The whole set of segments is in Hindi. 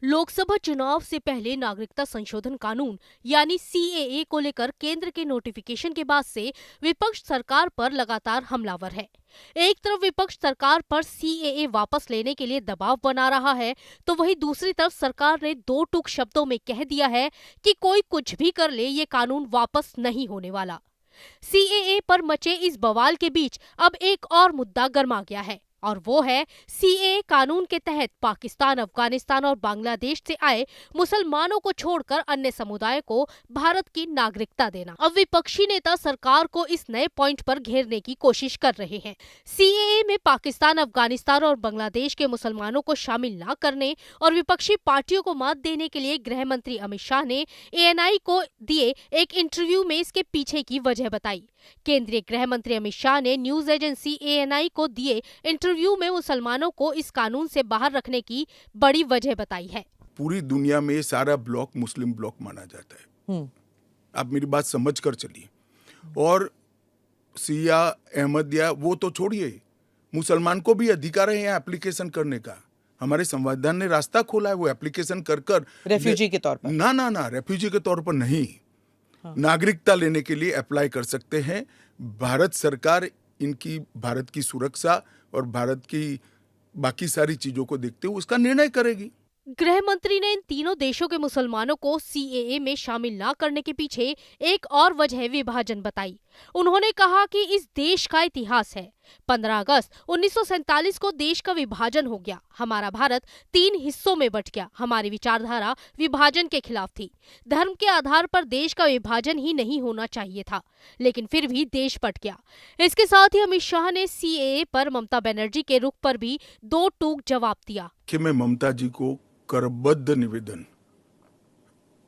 लोकसभा चुनाव से पहले नागरिकता संशोधन कानून यानी सीएए को लेकर केंद्र के नोटिफिकेशन के बाद से विपक्ष सरकार पर लगातार हमलावर है। एक तरफ विपक्ष सरकार पर सीएए वापस लेने के लिए दबाव बना रहा है, तो वहीं दूसरी तरफ सरकार ने दो टूक शब्दों में कह दिया है कि कोई कुछ भी कर ले, ये कानून वापस नहीं होने वाला। सीएए पर मचे इस बवाल के बीच अब एक और मुद्दा गर्मा गया है और वो है सीएए कानून के तहत पाकिस्तान, अफगानिस्तान और बांग्लादेश से आए मुसलमानों को छोड़कर अन्य समुदाय को भारत की नागरिकता देना। अब विपक्षी नेता सरकार को इस नए पॉइंट पर घेरने की कोशिश कर रहे हैं। सीएए में पाकिस्तान, अफगानिस्तान और बांग्लादेश के मुसलमानों को शामिल न करने और विपक्षी पार्टियों को मात देने के लिए गृह मंत्री अमित शाह ने एएनआई को दिए एक इंटरव्यू में इसके पीछे की वजह बताई। केंद्रीय गृह मंत्री अमित शाह ने न्यूज एजेंसी एएनआई को दिए इंटरव्यू में मुसलमानों को इस कानून से बाहर रखने की बड़ी वजह बताई है। पूरी दुनिया में सारा ब्लॉक मुस्लिम ब्लॉक माना जाता है। आप मेरी बात समझ कर चलिए। और सिया, अहमदिया वो तो छोड़िए, मुसलमान को भी अधिकार है यहाँ एप्लीकेशन करने का। हमारे संविधान ने रास्ता खोला है, वो एप्लीकेशन कर रेफ्यूजी के तौर पर ना रेफ्यूजी के तौर पर नहीं, नागरिकता लेने के लिए अप्लाई कर सकते हैं। भारत सरकार इनकी भारत की सुरक्षा और भारत की बाकी सारी चीजों को देखते हुए उसका निर्णय करेगी। गृह मंत्री ने इन तीनों देशों के मुसलमानों को सीएए में शामिल न करने के पीछे एक और वजह विभाजन बताई। उन्होंने कहा कि इस देश का इतिहास है। 15 अगस्त 1947 को देश का विभाजन हो गया। हमारा भारत 3 हिस्सों में बंट गया। हमारी विचारधारा विभाजन के खिलाफ थी। धर्म के आधार पर देश का विभाजन ही नहीं होना चाहिए था, लेकिन फिर भी देश बंट गया। इसके साथ ही अमित शाह ने सीएए पर ममता बनर्जी के रुख पर भी दो टूक जवाब दिया कि मैं ममता जी को करबद्ध निवेदन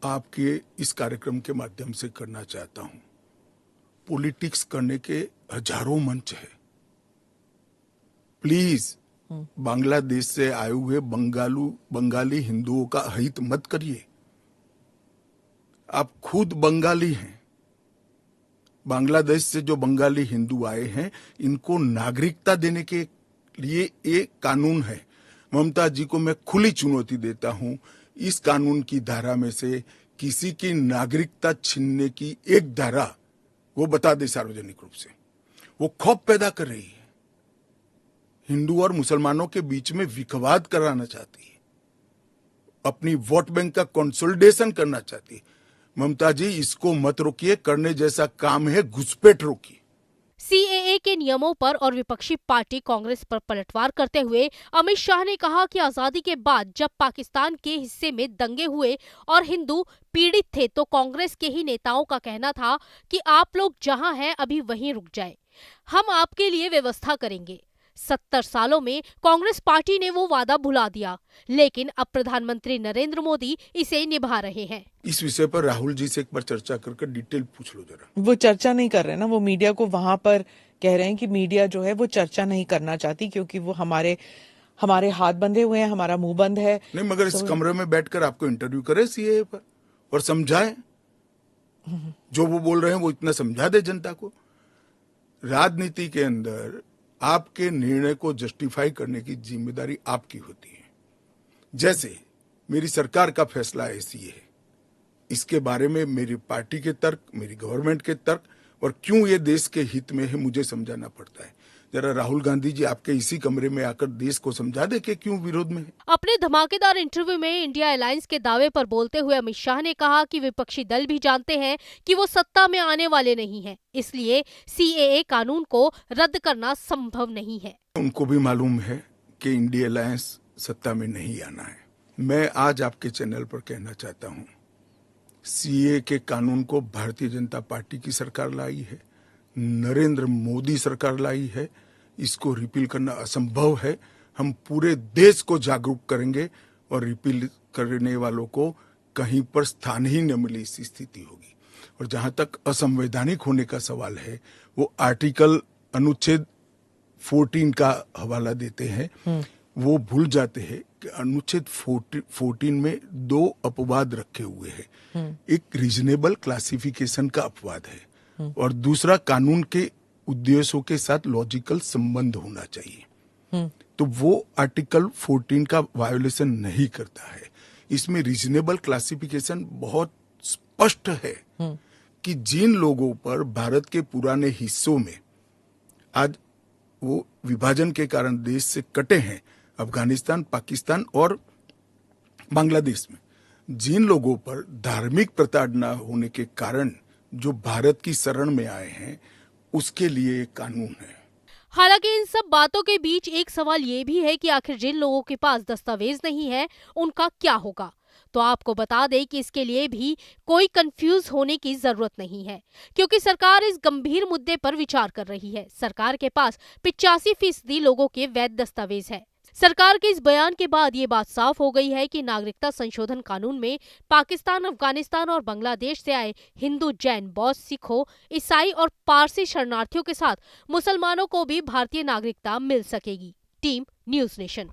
आपके इस कार्यक्रम के माध्यम से करना चाहता हूं। पॉलिटिक्स करने के हजारों मंच है। प्लीज बांग्लादेश से आए हुए बंगाली हिंदुओं का हित मत करिए। आप खुद बंगाली हैं। बांग्लादेश से जो बंगाली हिंदू आए हैं, इनको नागरिकता देने के लिए एक कानून है। ममता जी को मैं खुली चुनौती देता हूं, इस कानून की धारा में से किसी की नागरिकता छीनने की एक धारा वो बता दे सार्वजनिक रूप से। वो खौफ पैदा कर रही है, हिंदू और मुसलमानों के बीच में विवाद कराना चाहती है, अपनी वोट बैंक का कंसोलिडेशन करना चाहती है। ममता जी, इसको मत रोकिए। करने जैसा काम है, घुसपैठ रोकिए। सीएए के नियमों पर और विपक्षी पार्टी कांग्रेस पर पलटवार करते हुए अमित शाह ने कहा कि आजादी के बाद जब पाकिस्तान के हिस्से में दंगे हुए और हिंदू पीड़ित थे, तो कांग्रेस के ही नेताओं का कहना था कि आप लोग जहां हैं अभी वहीं रुक जाए, हम आपके लिए व्यवस्था करेंगे। 70 सालों में कांग्रेस पार्टी ने वो वादा भुला दिया, लेकिन अब प्रधानमंत्री नरेंद्र मोदी इसे निभा रहे हैं। इस विषय पर राहुल जी से एक बार चर्चा कर डिटेल पूछ लो जरा। वो चर्चा नहीं कर रहे ना, वो मीडिया को वहां पर कह रहे हैं कि मीडिया जो है वो चर्चा नहीं करना चाहती क्योंकि वो हमारे हाथ बंधे हुए हैं, हमारा मुंह बंद है। नहीं, मगर इस कमरे में बैठकर आपको इंटरव्यू करे सीएए पर और समझाए। जो वो बोल रहे हैं वो इतना समझा दे जनता को। राजनीति के अंदर आपके निर्णय को जस्टिफाई करने की जिम्मेदारी आपकी होती है। जैसे मेरी सरकार का फैसला है सीएए, इसके बारे में मेरी पार्टी के तर्क, मेरी गवर्नमेंट के तर्क और क्यों ये देश के हित में है, मुझे समझाना पड़ता है। जरा राहुल गांधी जी आपके इसी कमरे में आकर देश को समझा दे कि क्यों विरोध में है। अपने धमाकेदार इंटरव्यू में इंडिया अलायंस के दावे पर बोलते हुए अमित शाह ने कहा कि विपक्षी दल भी जानते हैं कि वो सत्ता में आने वाले नहीं हैं, इसलिए सीएए कानून को रद्द करना संभव नहीं है। उनको भी मालूम है कि इंडिया अलायंस सत्ता में नहीं आना है। मैं आज आपके चैनल पर कहना चाहता हूँ, सीएए के कानून को भारतीय जनता पार्टी की सरकार लाई है, नरेंद्र मोदी सरकार लाई है। इसको रिपील करना असंभव है। हम पूरे देश को जागरूक करेंगे और रिपील करने वालों को कहीं पर स्थान ही न मिले, इस स्थिति होगी। और जहां तक असंवैधानिक होने का सवाल है, वो आर्टिकल अनुच्छेद 14 का हवाला देते हैं। वो भूल जाते हैं कि अनुच्छेद 14 में 2 अपवाद रखे हुए हैं। एक रीजनेबल क्लासिफिकेशन का अपवाद है और दूसरा कानून के उद्देश्यों के साथ लॉजिकल संबंध होना चाहिए। तो वो आर्टिकल 14 का वायोलेशन नहीं करता है। इसमें रीजनेबल क्लासिफिकेशन बहुत स्पष्ट है कि जिन लोगों पर भारत के पुराने हिस्सों में आज वो विभाजन के कारण देश से कटे हैं, अफगानिस्तान, पाकिस्तान और बांग्लादेश में, जिन लोगों पर धार्मिक प्रताड़ना होने के कारण जो भारत की शरण में आए हैं, उसके लिए एक कानून है। हालांकि इन सब बातों के बीच एक सवाल ये भी है कि आखिर जिन लोगों के पास दस्तावेज नहीं है उनका क्या होगा। तो आपको बता दें कि इसके लिए भी कोई कंफ्यूज होने की जरूरत नहीं है, क्योंकि सरकार इस गंभीर मुद्दे पर विचार कर रही है। सरकार के पास 85% लोगों के वैध दस्तावेज है। सरकार के इस बयान के बाद ये बात साफ हो गई है कि नागरिकता संशोधन कानून में पाकिस्तान, अफगानिस्तान और बांग्लादेश से आए हिंदू, जैन, बौद्ध, सिखों, ईसाई और पारसी शरणार्थियों के साथ मुसलमानों को भी भारतीय नागरिकता मिल सकेगी। Team news nation.